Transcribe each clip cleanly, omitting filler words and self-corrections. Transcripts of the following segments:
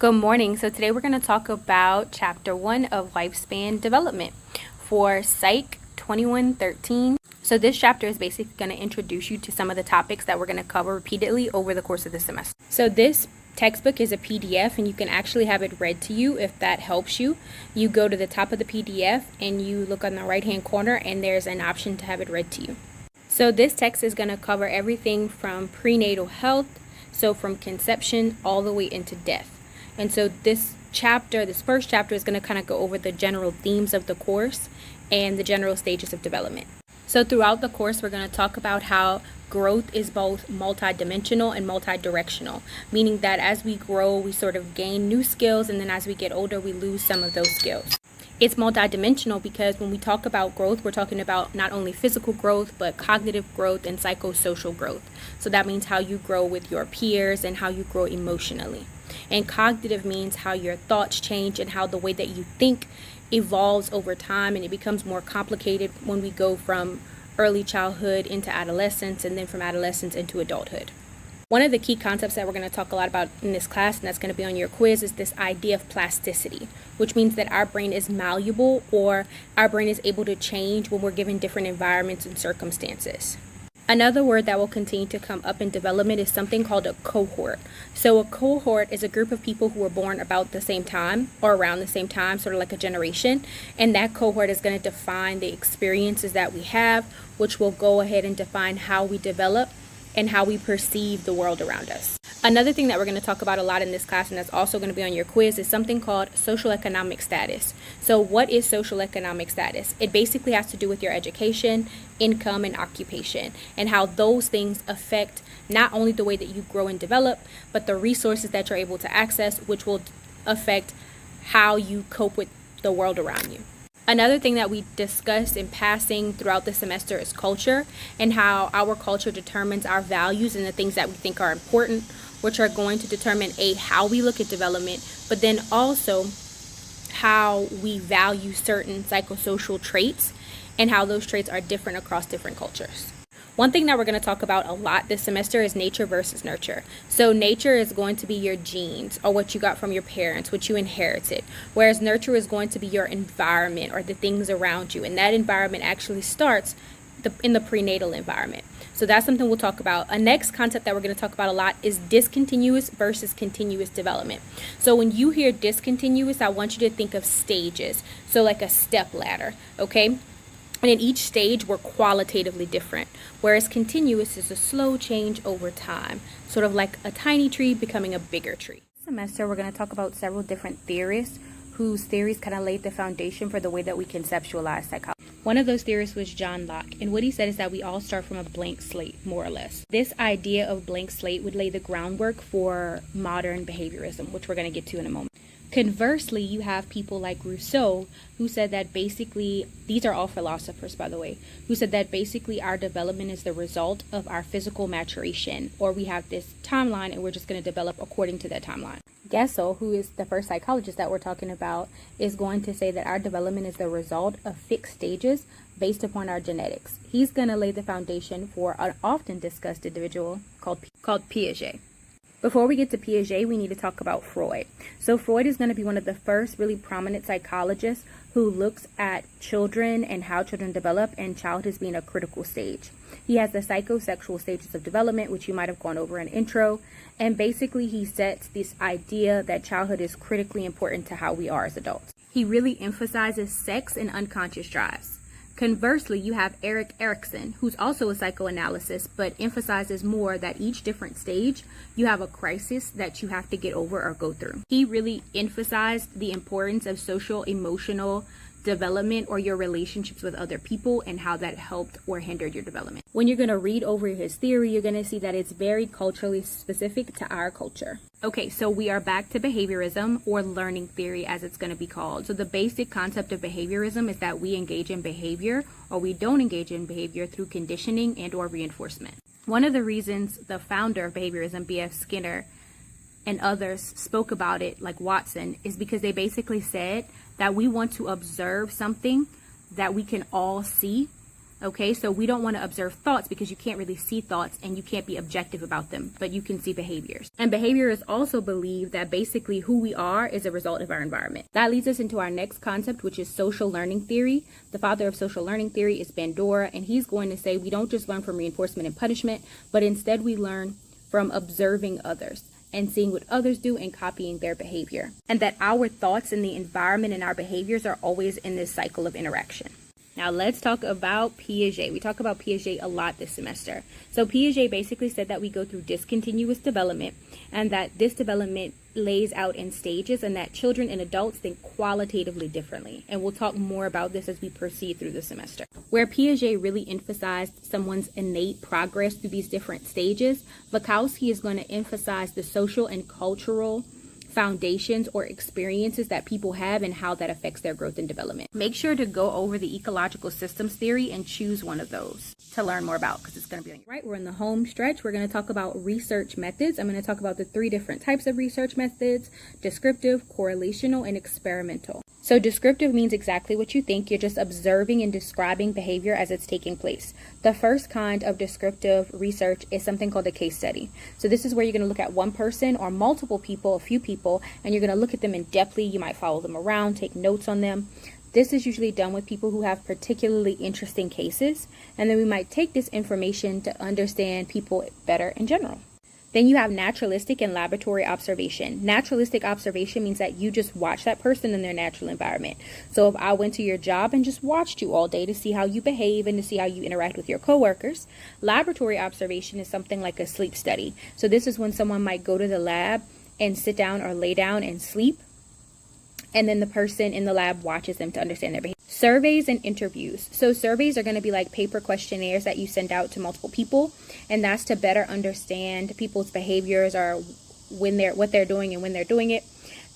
Good morning. So today we're going to talk about Chapter 1 of Lifespan Development for Psych 2113. So this chapter is basically going to introduce you to some of the topics that we're going to cover repeatedly over the course of the semester. So this textbook is a PDF and you can actually have it read to you if that helps you. You go to the top of the PDF and you look on the right hand corner and there's an option to have it read to you. So this text is going to cover everything from prenatal health, so from conception all the way into death. And so this first chapter is going to kind of go over the general themes of the course and the general stages of development. So throughout the course, we're going to talk about how growth is both multidimensional and multidirectional, meaning that as we grow, we sort of gain new skills, and then as we get older, we lose some of those skills. It's multidimensional because when we talk about growth, we're talking about not only physical growth, but cognitive growth and psychosocial growth. So that means how you grow with your peers and how you grow emotionally. And cognitive means how your thoughts change and how the way that you think evolves over time, and it becomes more complicated when we go from early childhood into adolescence and then from adolescence into adulthood. One of the key concepts that we're going to talk a lot about in this class, and that's going to be on your quiz, is this idea of plasticity, which means that our brain is malleable, or our brain is able to change when we're given different environments and circumstances. Another word that will continue to come up in development is something called a cohort. So a cohort is a group of people who were born about the same time or around the same time, sort of like a generation. And that cohort is going to define the experiences that we have, which will go ahead and define how we develop and how we perceive the world around us. Another thing that we're going to talk about a lot in this class, and that's also going to be on your quiz, is something called social economic status. So what is social economic status? It basically has to do with your education, income, and occupation, and how those things affect not only the way that you grow and develop, but the resources that you're able to access, which will affect how you cope with the world around you. Another thing that we discussed in passing throughout the semester is culture, and how our culture determines our values and the things that we think are important, which are going to determine how we look at development, but then also how we value certain psychosocial traits and how those traits are different across different cultures. One thing that we're going to talk about a lot this semester is nature versus nurture. So nature is going to be your genes, or what you got from your parents, what you inherited, whereas nurture is going to be your environment or the things around you, and that environment actually starts in the prenatal environment. So that's something we'll talk about. A next concept that we're going to talk about a lot is discontinuous versus continuous development. So when you hear discontinuous, I want you to think of stages. So like a step ladder, okay? And in each stage, we're qualitatively different, whereas continuous is a slow change over time, sort of like a tiny tree becoming a bigger tree. This semester, we're going to talk about several different theorists whose theories kind of laid the foundation for the way that we conceptualize psychology. One of those theorists was John Locke, and what he said is that we all start from a blank slate, more or less. This idea of blank slate would lay the groundwork for modern behaviorism, which we're going to get to in a moment. Conversely, you have people like Rousseau, who said that basically, these are all philosophers, by the way, who said that basically our development is the result of our physical maturation, or we have this timeline and we're just going to develop according to that timeline. Gesell, who is the first psychologist that we're talking about, is going to say that our development is the result of fixed stages based upon our genetics. He's going to lay the foundation for an often discussed individual called Piaget. Before we get to Piaget, we need to talk about Freud. So Freud is going to be one of the first really prominent psychologists who looks at children and how children develop, and childhood as being a critical stage. He has the psychosexual stages of development, which you might have gone over in intro, and basically he sets this idea that childhood is critically important to how we are as adults. He really emphasizes sex and unconscious drives. Conversely, you have Erik Erikson, who's also a psychoanalyst, but emphasizes more that each different stage, you have a crisis that you have to get over or go through. He really emphasized the importance of social, emotional development, or your relationships with other people, and how that helped or hindered your development. When you're going to read over his theory, you're going to see that it's very culturally specific to our culture. Okay, so we are back to behaviorism, or learning theory as it's going to be called. So the basic concept of behaviorism is that we engage in behavior, or we don't engage in behavior, through conditioning and or reinforcement. One of the reasons the founder of behaviorism, B.F. Skinner, and others spoke about it, like Watson, is because they basically said that we want to observe something that we can all see, Okay, so we don't want to observe thoughts because you can't really see thoughts and you can't be objective about them, but you can see behaviors. And behaviorists also believe that basically who we are is a result of our environment. That leads us into our next concept, which is social learning theory. The father of social learning theory is Bandura, and he's going to say we don't just learn from reinforcement and punishment, but instead we learn from observing others and seeing what others do and copying their behavior. And that our thoughts and the environment and our behaviors are always in this cycle of interaction. Now let's talk about Piaget. We talk about Piaget a lot this semester. So Piaget basically said that we go through discontinuous development and that this development lays out in stages and that children and adults think qualitatively differently. And we'll talk more about this as we proceed through the semester. Where Piaget really emphasized someone's innate progress through these different stages, Vukowski is going to emphasize the social and cultural foundations or experiences that people have and how that affects their growth and development. Make sure to go over the ecological systems theory and choose one of those to learn more about because it's going to be on your right. We're in the home stretch. We're going to talk about research methods. I'm going to talk about the 3 different types of research methods: descriptive, correlational, and experimental. So descriptive means exactly what you think. You're just observing and describing behavior as it's taking place. The first kind of descriptive research is something called a case study. So this is where you're going to look at one person or multiple people, a few people, and you're going to look at them in depthly. You might follow them around, take notes on them. This is usually done with people who have particularly interesting cases, and then we might take this information to understand people better in general. Then you have naturalistic and laboratory observation. Naturalistic observation means that you just watch that person in their natural environment. So if I went to your job and just watched you all day to see how you behave and to see how you interact with your coworkers. Laboratory observation is something like a sleep study. So this is when someone might go to the lab and sit down or lay down and sleep, and then the person in the lab watches them to understand their behavior. Surveys and interviews. So surveys are going to be like paper questionnaires that you send out to multiple people, and that's to better understand people's behaviors or what they're doing and when they're doing it.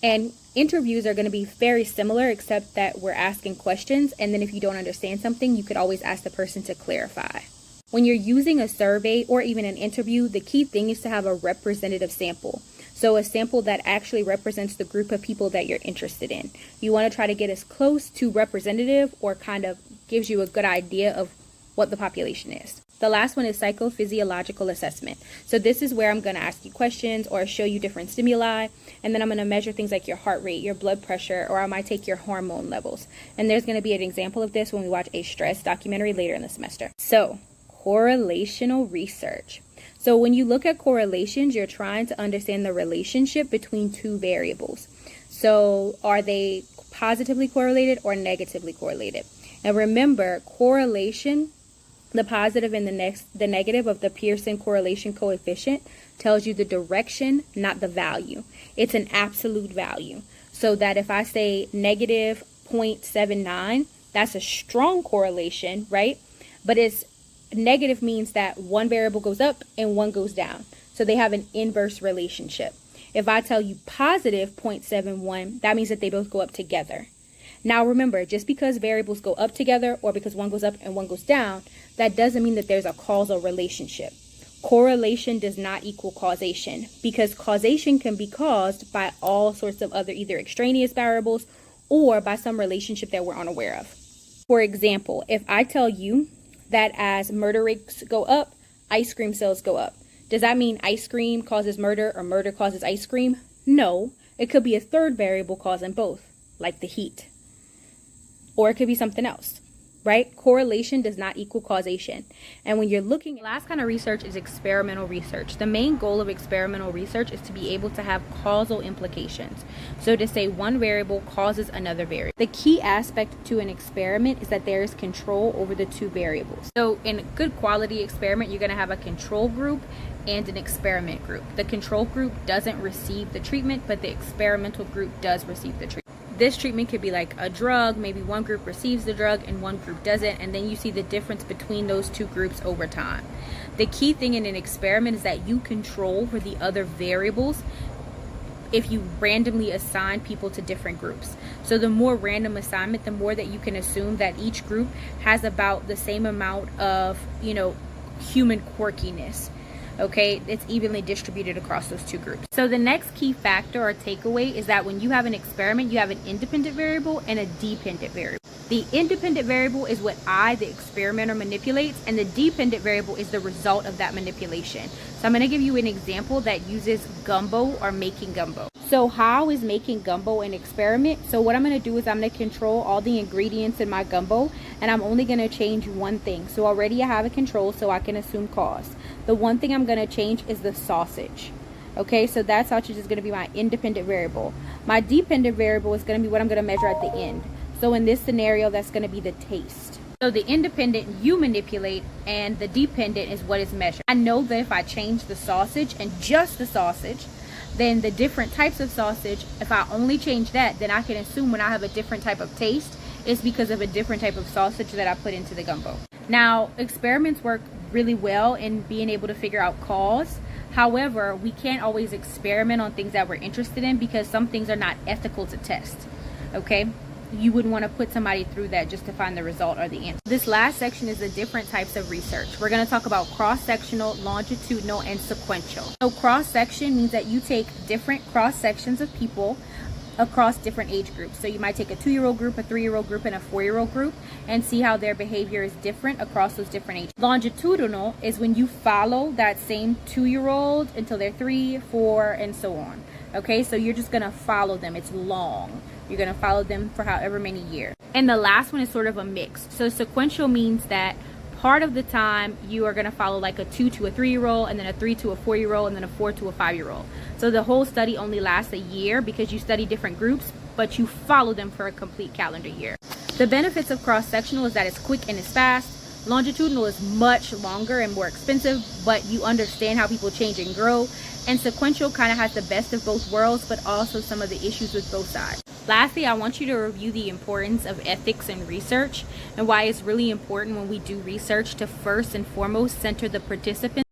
And interviews are going to be very similar, except that we're asking questions, and then if you don't understand something, you could always ask the person to clarify. When you're using a survey or even an interview, the key thing is to have a representative sample. So a sample that actually represents the group of people that you're interested in. You want to try to get as close to representative or kind of gives you a good idea of what the population is. The last one is psychophysiological assessment. So this is where I'm going to ask you questions or show you different stimuli, and then I'm going to measure things like your heart rate, your blood pressure, or I might take your hormone levels. And there's going to be an example of this when we watch a stress documentary later in the semester. So correlational research. So when you look at correlations, you're trying to understand the relationship between 2 variables. So are they positively correlated or negatively correlated? Now remember, correlation, the positive and the negative of the Pearson correlation coefficient tells you the direction, not the value. It's an absolute value. So that if I say negative 0.79, that's a strong correlation, right? But it's negative means that one variable goes up and one goes down. So they have an inverse relationship. If I tell you positive 0.71, that means that they both go up together. Now remember, just because variables go up together or because one goes up and one goes down, that doesn't mean that there's a causal relationship. Correlation does not equal causation, because causation can be caused by all sorts of other either extraneous variables or by some relationship that we're unaware of. For example, if I tell you that as murder rates go up, ice cream sales go up. Does that mean ice cream causes murder or murder causes ice cream? No, it could be a third variable causing both, like the heat. Or it could be something else, right? Correlation does not equal causation. And when you're looking, the last kind of research is experimental research. The main goal of experimental research is to be able to have causal implications. So to say one variable causes another variable. The key aspect to an experiment is that there is control over the 2 variables. So in a good quality experiment, you're going to have a control group and an experiment group. The control group doesn't receive the treatment, but the experimental group does receive the treatment. This treatment could be like a drug. Maybe one group receives the drug and one group doesn't, and then you see the difference between those 2 groups over time. The key thing in an experiment is that you control for the other variables if you randomly assign people to different groups. So the more random assignment, the more that you can assume that each group has about the same amount of, human quirkiness. Okay, it's evenly distributed across those 2 groups. So the next key factor or takeaway is that when you have an experiment, you have an independent variable and a dependent variable. The independent variable is what the experimenter, manipulates, and the dependent variable is the result of that manipulation. So I'm going to give you an example that uses gumbo or making gumbo. So how is making gumbo an experiment? So what I'm going to do is I'm going to control all the ingredients in my gumbo, and I'm only going to change one thing. So already I have a control, so I can assume cause. The one thing I'm going to change is the sausage. Okay, so that sausage is going to be my independent variable. My dependent variable is going to be what I'm going to measure at the end. So in this scenario, that's going to be the taste. So the independent you manipulate, and the dependent is what is measured. I know that if I change the sausage and just the sausage, then the different types of sausage, if I only change that, then I can assume when I have a different type of taste, it's because of a different type of sausage that I put into the gumbo. Now, experiments work really well in being able to figure out cause. However, we can't always experiment on things that we're interested in because some things are not ethical to test. Okay? You wouldn't want to put somebody through that just to find the result or the answer. This last section is the different types of research. We're going to talk about cross-sectional, longitudinal, and sequential. So cross-section means that you take different cross-sections of people across different age groups. So you might take a 2-year-old group, a 3-year-old group, and a 4-year-old group and see how their behavior is different across those different ages. Longitudinal is when you follow that same 2-year-old until they're 3, 4, and so on. Okay, so you're just going to follow them. It's long. You're going to follow them for however many years. And the last one is sort of a mix. So sequential means that part of the time you are going to follow like a 2 to a 3-year-old, and then a 3 to a 4-year-old, and then a 4 to a 5-year-old. So the whole study only lasts a year because you study different groups, but you follow them for a complete calendar year. The benefits of cross-sectional is that it's quick and it's fast. Longitudinal is much longer and more expensive, but you understand how people change and grow. And sequential kind of has the best of both worlds, but also some of the issues with both sides. Lastly, I want you to review the importance of ethics in research and why it's really important when we do research to first and foremost center the participants